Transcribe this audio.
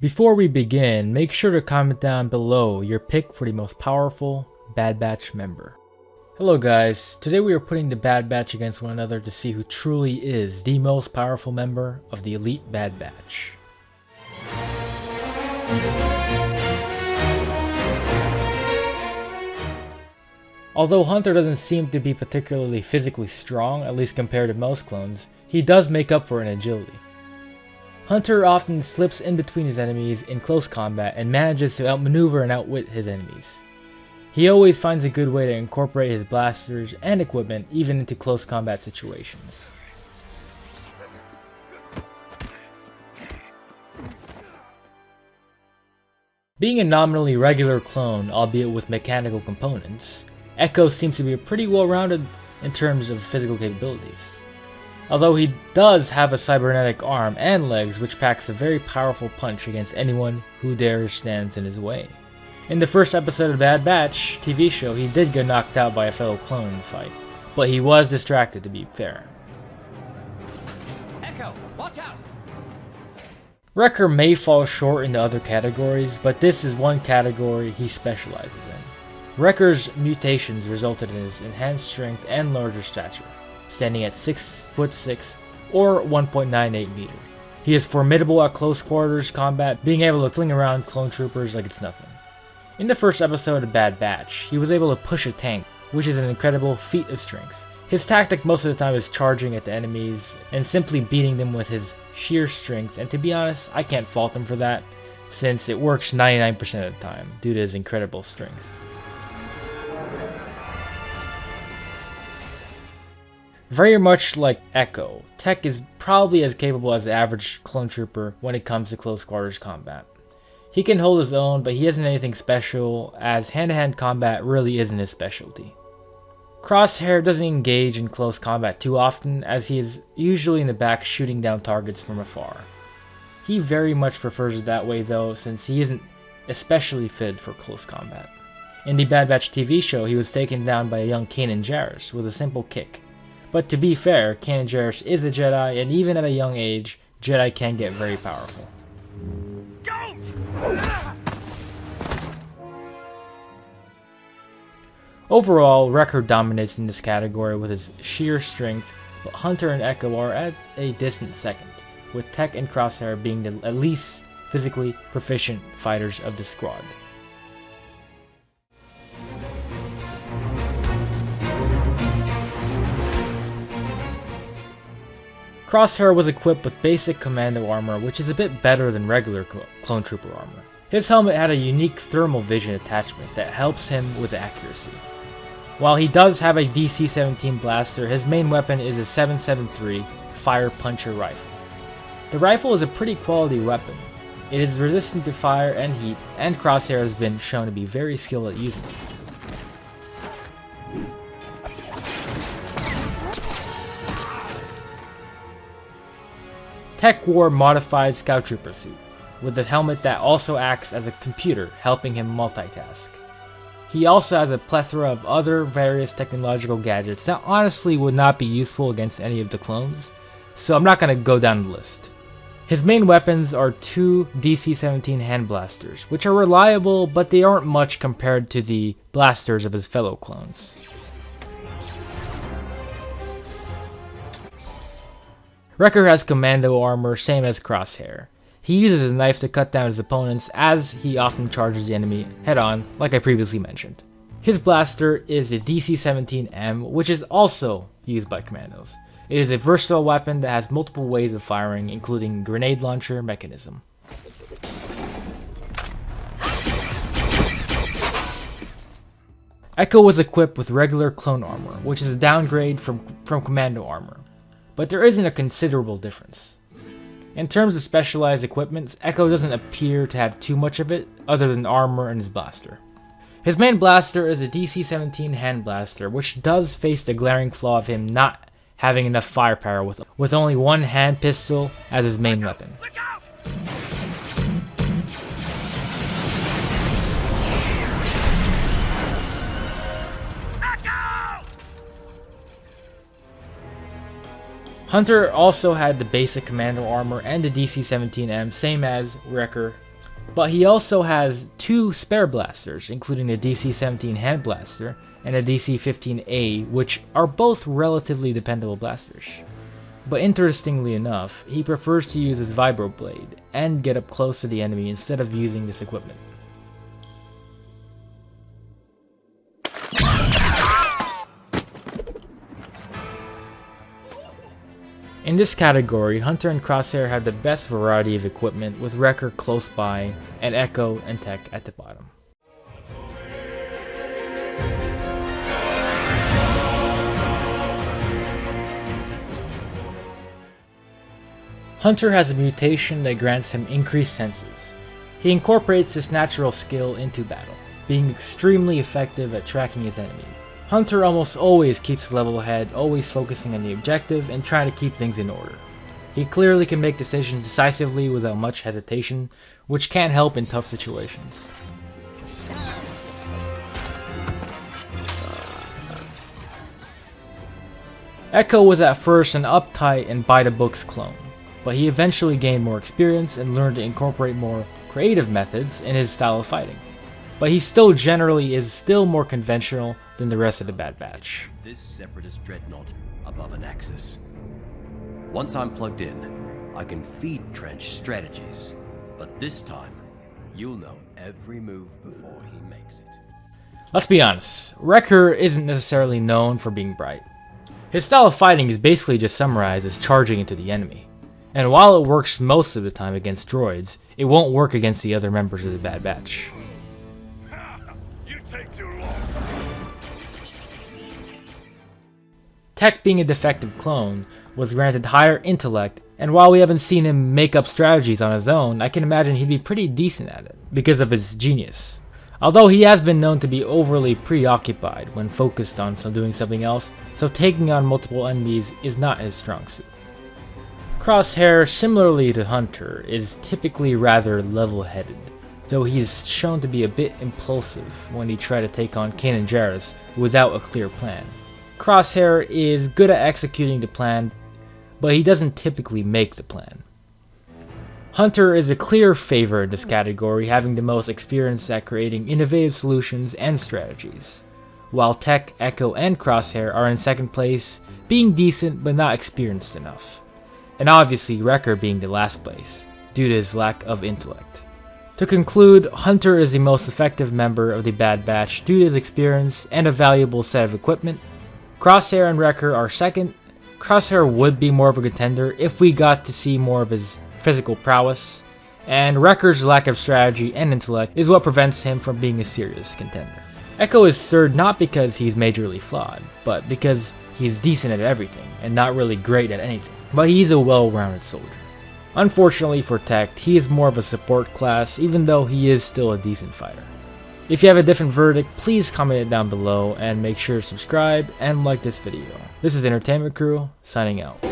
Before we begin, make sure to comment down below your pick for the most powerful Bad Batch member. Hello guys, today we are putting the Bad Batch against one another to see who truly is the most powerful member of the Elite Bad Batch. Although Hunter doesn't seem to be particularly physically strong, at least compared to most clones, he does make up for it in agility. Hunter often slips in between his enemies in close combat and manages to outmaneuver and outwit his enemies. He always finds a good way to incorporate his blasters and equipment even into close combat situations. Being a nominally regular clone, albeit with mechanical components, Echo seems to be pretty well rounded in terms of physical capabilities. Although he does have a cybernetic arm and legs which packs a very powerful punch against anyone who dares stands in his way. In the first episode of Bad Batch TV show, he did get knocked out by a fellow clone in the fight, but he was distracted, to be fair. Echo, watch out! Wrecker may fall short in the other categories, but this is one category he specializes in. Wrecker's mutations resulted in his enhanced strength and larger stature, standing at 6'6" or 1.98 meters. He is formidable at close quarters combat, being able to fling around clone troopers like it's nothing. In the first episode of Bad Batch, he was able to push a tank, which is an incredible feat of strength. His tactic most of the time is charging at the enemies and simply beating them with his sheer strength, and to be honest, I can't fault him for that, since it works 99% of the time due to his incredible strength. Very much like Echo, Tech is probably as capable as the average clone trooper when it comes to close quarters combat. He can hold his own, but he isn't anything special, as hand-to-hand combat really isn't his specialty. Crosshair doesn't engage in close combat too often, as he is usually in the back shooting down targets from afar. He very much prefers it that way though, since he isn't especially fitted for close combat. In the Bad Batch TV show, he was taken down by a young Kanan Jarrus with a simple kick. But to be fair, Kanan Jarrus is a Jedi, and even at a young age, Jedi can get very powerful. Overall, Wrecker dominates in this category with his sheer strength, but Hunter and Echo are at a distant second, with Tech and Crosshair being the at least physically proficient fighters of the squad. Crosshair was equipped with basic commando armor, which is a bit better than regular clone trooper armor. His helmet had a unique thermal vision attachment that helps him with accuracy. While he does have a DC-17 blaster, his main weapon is a 7.73 fire puncher rifle. The rifle is a pretty quality weapon. It is resistant to fire and heat, and Crosshair has been shown to be very skilled at using it. Tech wore modified Scout Trooper suit, with a helmet that also acts as a computer, helping him multitask. He also has a plethora of other various technological gadgets that honestly would not be useful against any of the clones, so I'm not going to go down the list. His main weapons are two DC-17 hand blasters, which are reliable, but they aren't much compared to the blasters of his fellow clones. Wrecker has commando armor, same as Crosshair. He uses a knife to cut down his opponents, as he often charges the enemy head-on, like I previously mentioned. His blaster is a DC-17M, which is also used by commandos. It is a versatile weapon that has multiple ways of firing, including grenade launcher mechanism. Echo was equipped with regular clone armor, which is a downgrade from commando armor. But there isn't a considerable difference. In terms of specialized equipment, Echo doesn't appear to have too much of it, other than armor and his blaster. His main blaster is a DC-17 hand blaster, which does face the glaring flaw of him not having enough firepower with only one hand pistol as his main weapon. Hunter also had the basic commando armor and the DC-17M, same as Wrecker, But he also has 2 spare blasters, including the DC-17 hand blaster and a DC-15A, which are both relatively dependable blasters. But interestingly enough, he prefers to use his vibro blade and get up close to the enemy instead of using this equipment. In this category, Hunter and Crosshair have the best variety of equipment, with Wrecker close by and Echo and Tech at the bottom. Hunter has a mutation that grants him increased senses. He incorporates this natural skill into battle, being extremely effective at tracking his enemy. Hunter almost always keeps a level head, always focusing on the objective and trying to keep things in order. He clearly can make decisions decisively without much hesitation, which can help in tough situations. Echo was at first an uptight and by-the-books clone, but he eventually gained more experience and learned to incorporate more creative methods in his style of fighting. But he still generally is still more conventional than the rest of the Bad Batch. This separatist dreadnought above an axis. Once I'm plugged in, I can feed Trench strategies, but this time, you'll know every move before he makes it. Let's be honest, Wrecker isn't necessarily known for being bright. His style of fighting is basically just summarized as charging into the enemy. And while it works most of the time against droids, it won't work against the other members of the Bad Batch. Tech, being a defective clone, was granted higher intellect, and while we haven't seen him make up strategies on his own, I can imagine he'd be pretty decent at it, because of his genius. Although he has been known to be overly preoccupied when focused on doing something else, so taking on multiple enemies is not his strong suit. Crosshair, similarly to Hunter, is typically rather level-headed, though he's shown to be a bit impulsive when he tried to take on Kanan Jarrus without a clear plan. Crosshair is good at executing the plan, but he doesn't typically make the plan. Hunter is a clear favorite in this category, having the most experience at creating innovative solutions and strategies, while Tech, Echo, and Crosshair are in second place, being decent but not experienced enough, and obviously Wrecker being the last place, due to his lack of intellect. To conclude, Hunter is the most effective member of the Bad Batch due to his experience and a valuable set of equipment. Crosshair and Wrecker are second. Crosshair would be more of a contender if we got to see more of his physical prowess, and Wrecker's lack of strategy and intellect is what prevents him from being a serious contender. Echo is third not because he's majorly flawed, but because he's decent at everything and not really great at anything, but he's a well-rounded soldier. Unfortunately for Tech, he is more of a support class, even though he is still a decent fighter. If you have a different verdict, please comment it down below and make sure to subscribe and like this video. This is Entertainment Crew, signing out.